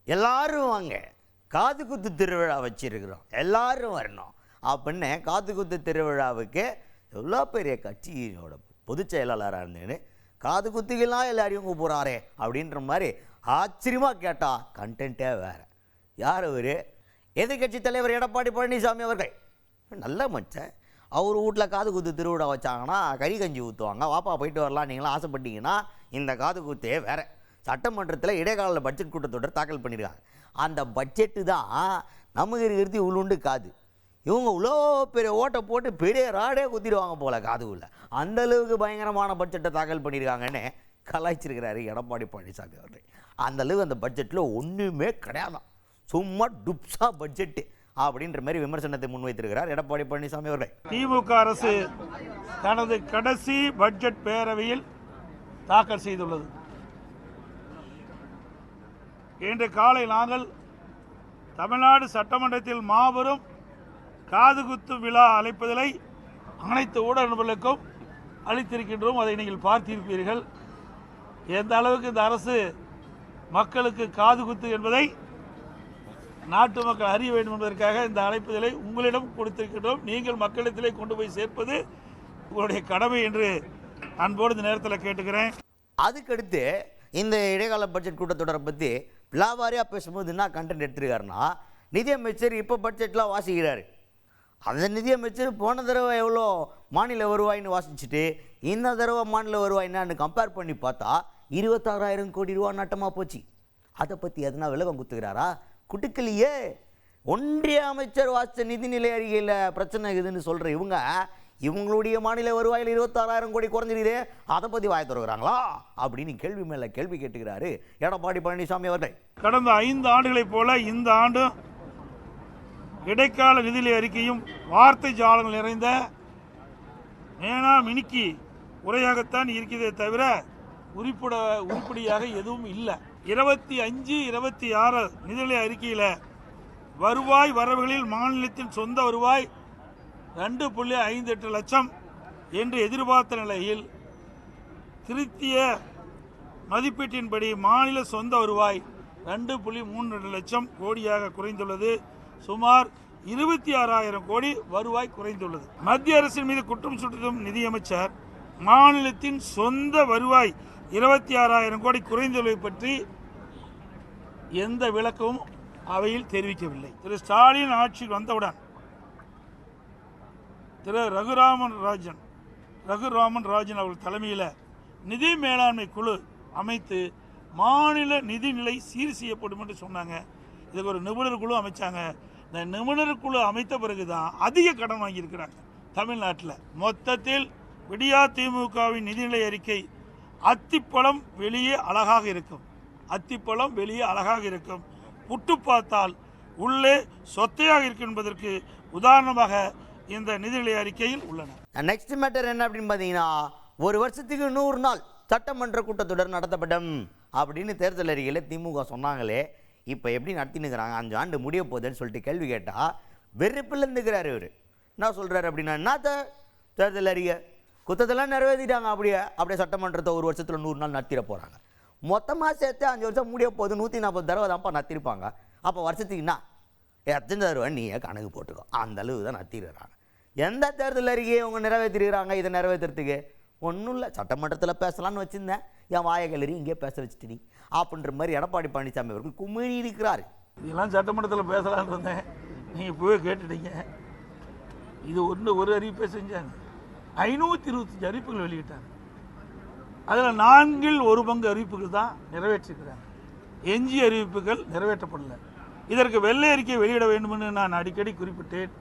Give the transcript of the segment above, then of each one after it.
எல்லாரும் வாங்க, காது குத்து திருவிழா வச்சிருக்கிறோம், எல்லாரும் வரணும் அப்படின்னு காது குத்து திருவிழாவுக்கு எவ்வளோ பெரிய கட்சியோட பொதுச் செயலாளராக இருந்தேன்னு காது குத்துக்கெல்லாம் எல்லாரையும் கூப்பிட்றாரே அப்படின்ற மாதிரி ஆச்சரியமாக கேட்டால் கண்டென்ட்டே வேறு. யார் அவர்? எதிர்கட்சி தலைவர் எடப்பாடி பழனிசாமி அவர்கள். நல்ல மனுஷன். அவர் வீட்டில் காது குத்து திருவிழா வச்சாங்கன்னா கறி கஞ்சி ஊற்றுவாங்க. வாப்பா போயிட்டு வரலாம், நீங்களாம் ஆசைப்பட்டீங்கன்னா. இந்த காது குத்தே வேறு. சட்டமன்றத்தில் இடைக்கால பட்ஜெட் கூட்டத்தொடர் தாக்கல் பண்ணியிருக்காங்க. அந்த பட்ஜெட்டு தான் நமக்கு இருக்கிறது உள்ளுண்டு காது. இவங்க இவ்வளோ பெரிய ஓட்டை போட்டு பெரிய ராடே குத்திடுவாங்க போல் காதுக்குள்ள. அந்தளவுக்கு பயங்கரமான பட்ஜெட்டை தாக்கல் பண்ணியிருக்காங்கன்னு கலாய்ச்சிருக்கிறாரு எடப்பாடி பழனிசாமி அவர்கள். அந்தளவுக்கு அந்த பட்ஜெட்டில் ஒன்றுமே கிடையாதான், சும்மா டுப்ஸா பட்ஜெட்டு அப்படின்ற மாதிரி விமர்சனத்தை முன்வைத்திருக்கிறார் எடப்பாடி பழனிசாமி அவர்கள். திமுக அரசு தனது கடைசி பட்ஜெட் பேரவையில் தாக்கல் செய்துள்ளது. இன்று காலை நாங்கள் தமிழ்நாடு சட்டமன்றத்தில் மாபெரும் காது குத்து விழா அழைப்பதிலை அனைத்து ஊடக நண்பர்களுக்கும் அளித்திருக்கின்றோம். அதை நீங்கள் பார்த்திருப்பீர்கள். எந்த அளவுக்கு இந்த அரசு மக்களுக்கு காது குத்து என்பதை நாட்டு மக்கள் அறிய வேண்டும் என்பதற்காக இந்த அழைப்புதலை உங்களிடம் கொடுத்திருக்கின்றோம். நீங்கள் மக்களிடத்திலே கொண்டு போய் சேர்ப்பது உங்களுடைய கடமை என்று அன்போடு இந்த நேரத்தில் கேட்டுக்கிறேன். அதுக்கடுத்து இந்த இடைக்கால பட்ஜெட் கூட்டத்தொடரை பற்றி விழாவாரியாக பேசும்போது என்ன கண்டென்ட் எடுத்துருக்காருன்னா, நிதியமைச்சர் இப்போ பட்ஜெட்லாம் வாசிக்கிறாரு. அந்த நிதியமைச்சர் போன தடவை எவ்வளோ மாநில வருவாயின்னு வாசிச்சுட்டு இந்த தடவை மாநில வருவாயின்னு கம்பேர் பண்ணி பார்த்தா 26,000 கோடி ரூபா நட்டமாக போச்சு. அதை பற்றி எதனா விளக்கம் கொடுத்துக்கிறாரா? குட்டுக்கலையே. ஒன்றிய அமைச்சர் வாசித்த நிதிநிலை அறிக்கையில் பிரச்சனை இருக்குதுன்னு சொல்கிற இவங்களுடைய மாநில வருவாயில் 26,000 கோடி குறைஞ்சிருக்குதே, அதை பற்றி வாய திறக்கிறாங்களா அப்படின்னு கேள்வி மேலே கேள்வி கேட்டுக்கிறாரு எடப்பாடி பழனிசாமி அவர்கள். கடந்த 5 ஆண்டுகளைப் போல இந்த ஆண்டு இடைக்கால நிதிநிலை அறிக்கையும் வார்த்தை ஜாலங்கள் நிறைந்த மேனா மினிக்கி உரையாகத்தான் இருக்கிறதே தவிர உருப்படியாக எதுவும் இல்லை. 25-26 நிதிநிலை அறிக்கையில் வருவாய் வரவுகளில் மாநிலத்தின் சொந்த வருவாய் 2.58 லட்சம் என்று எதிர்பார்த்த நிலையில் திருத்திய மதிப்பீட்டின்படி மாநில சொந்த வருவாய் 2.32 லட்சம் கோடியாக குறைந்துள்ளது. சுமார் 26,000 கோடி வருவாய் குறைந்துள்ளது. மத்திய அரசின் மீது குற்றம் சுட்டும் நிதியமைச்சர் மாநிலத்தின் சொந்த வருவாய் 26,000 கோடி குறைந்துள்ளதை பற்றி எந்த விளக்கமும் அவையில் தெரிவிக்கவில்லை. திரு ஸ்டாலின் ஆட்சிக்கு வந்தவுடன் திரு ரகுராமன் ராஜன் அவர்கள் தலைமையில் நிதி மேலாண்மை குழு அமைத்து மாநில நிதிநிலை சீர் செய்யப்படும் என்று சொன்னாங்க. இதுக்கு ஒரு நிபுணர் குழு அமைச்சாங்க. இந்த நிபுணர் குழு அமைத்த பிறகுதான் அதிக கடன் வாங்கியிருக்கிறாங்க தமிழ்நாட்டில். மொத்தத்தில் விடியா திமுகவின் நிதிநிலை அறிக்கை அத்திப்பழம் வெளியே அழகாக இருக்கும், அத்திப்பழம் வெளியே அழகாக இருக்கும், புட்டு பார்த்தால் உள்ளே சொத்தையாக இருக்கும் என்பதற்கு உதாரணமாக இந்த நிதிநிலை அறிக்கையில் உள்ளன. நெக்ஸ்ட் மேட்டர் என்ன அப்படின்னு பார்த்தீங்கன்னா, ஒரு வருஷத்துக்கு 100 நாள் சட்டமன்ற கூட்டத்தொடர் நடத்தப்படும் அப்படின்னு தேர்தல் அறிக்கையில் திமுக சொன்னாங்களே, இப்போ எப்படி நடத்தினுக்கிறாங்க? 5 ஆண்டு முடிய போகுதுன்னு சொல்லிட்டு கேள்வி கேட்டால் வெறுப்பில் இருந்துக்கிறாரு இவர். என்ன சொல்கிறாரு அப்படின்னா, என்ன தேர்தல் அறிக்கை குத்தத்தெல்லாம் நிறைவேற்றிட்டாங்க, அப்படியே சட்டமன்றத்தை ஒரு வருஷத்தில் 100 நாள் நடத்திட போகிறாங்க. மொத்தமாக சேர்த்து 5 வருஷம் முடிய போகுது, 140 தடவை தான்ப்பா நடத்திருப்பாங்க. அப்போ வருஷத்துக்கு என்ன எத்தனை தடவை நீயே கணக்கு போட்டுக்கோ, அந்த அளவு தான் நடத்திடுறாங்க. எந்த தேர்தல் அறிக்கையை அவங்க நிறைவேற்றிருக்கிறாங்க? இதை நிறைவேற்றுறதுக்கு ஒன்றும் இல்லை. சட்டமன்றத்தில் பேசலான்னு வச்சுருந்தேன், என் வாய கேலரி இங்கே பேச வச்சுட்டு நீ அப்படின்ற மாதிரி எடப்பாடி பழனிசாமி அவர்கள் குமிழி இருக்கிறார். இதெல்லாம் சட்டமன்றத்தில் பேசலான்னு இருந்தேன், நீங்கள் இப்போவே கேட்டுட்டீங்க. இது ஒரு அறிவிப்பை செஞ்சாங்க, 525 அறிவிப்புகள் வெளியிட்டாங்க. அதில் 4 பங்கு அறிவிப்புகள் தான் நிறைவேற்றிருக்கிறாங்க. எஞ்சிய அறிவிப்புகள் நிறைவேற்றப்படலை. இதற்கு வெள்ளை அறிக்கை வெளியிட வேண்டும் என்று நான் அடிக்கடி குறிப்பிட்டேன்.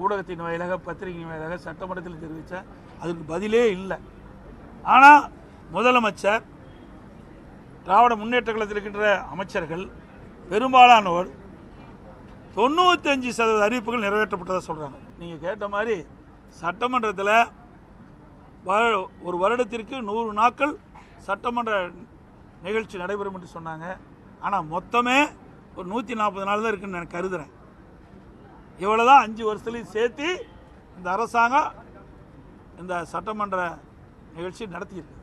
ஊடகத்தின் வாயிலாக, பத்திரிகையின் வாயிலாக, சட்டமன்றத்தில் தெரிவித்தேன். அதுக்கு பதிலே இல்லை. ஆனால் முதலமைச்சர், திராவிட முன்னேற்ற கழகத்தில் இருக்கின்ற அமைச்சர்கள் பெரும்பாலானோர் 95% அறிவிப்புகள் நிறைவேற்றப்பட்டதாக சொல்கிறாங்க. நீங்கள் கேட்ட மாதிரி சட்டமன்றத்தில் ஒரு வருடத்திற்கு 100 நாட்கள் சட்டமன்ற நிகழ்ச்சி நடைபெறும் என்று சொன்னாங்க. ஆனால் மொத்தமே ஒரு 140 நாள் தான் இருக்குன்னு நான் கருதுகிறேன். இவ்வளோ தான் 5 வருஷத்துலையும் சேர்த்து இந்த அரசாங்கம் இந்த சட்டமன்ற நிகழ்ச்சி நடத்தியிருக்கு.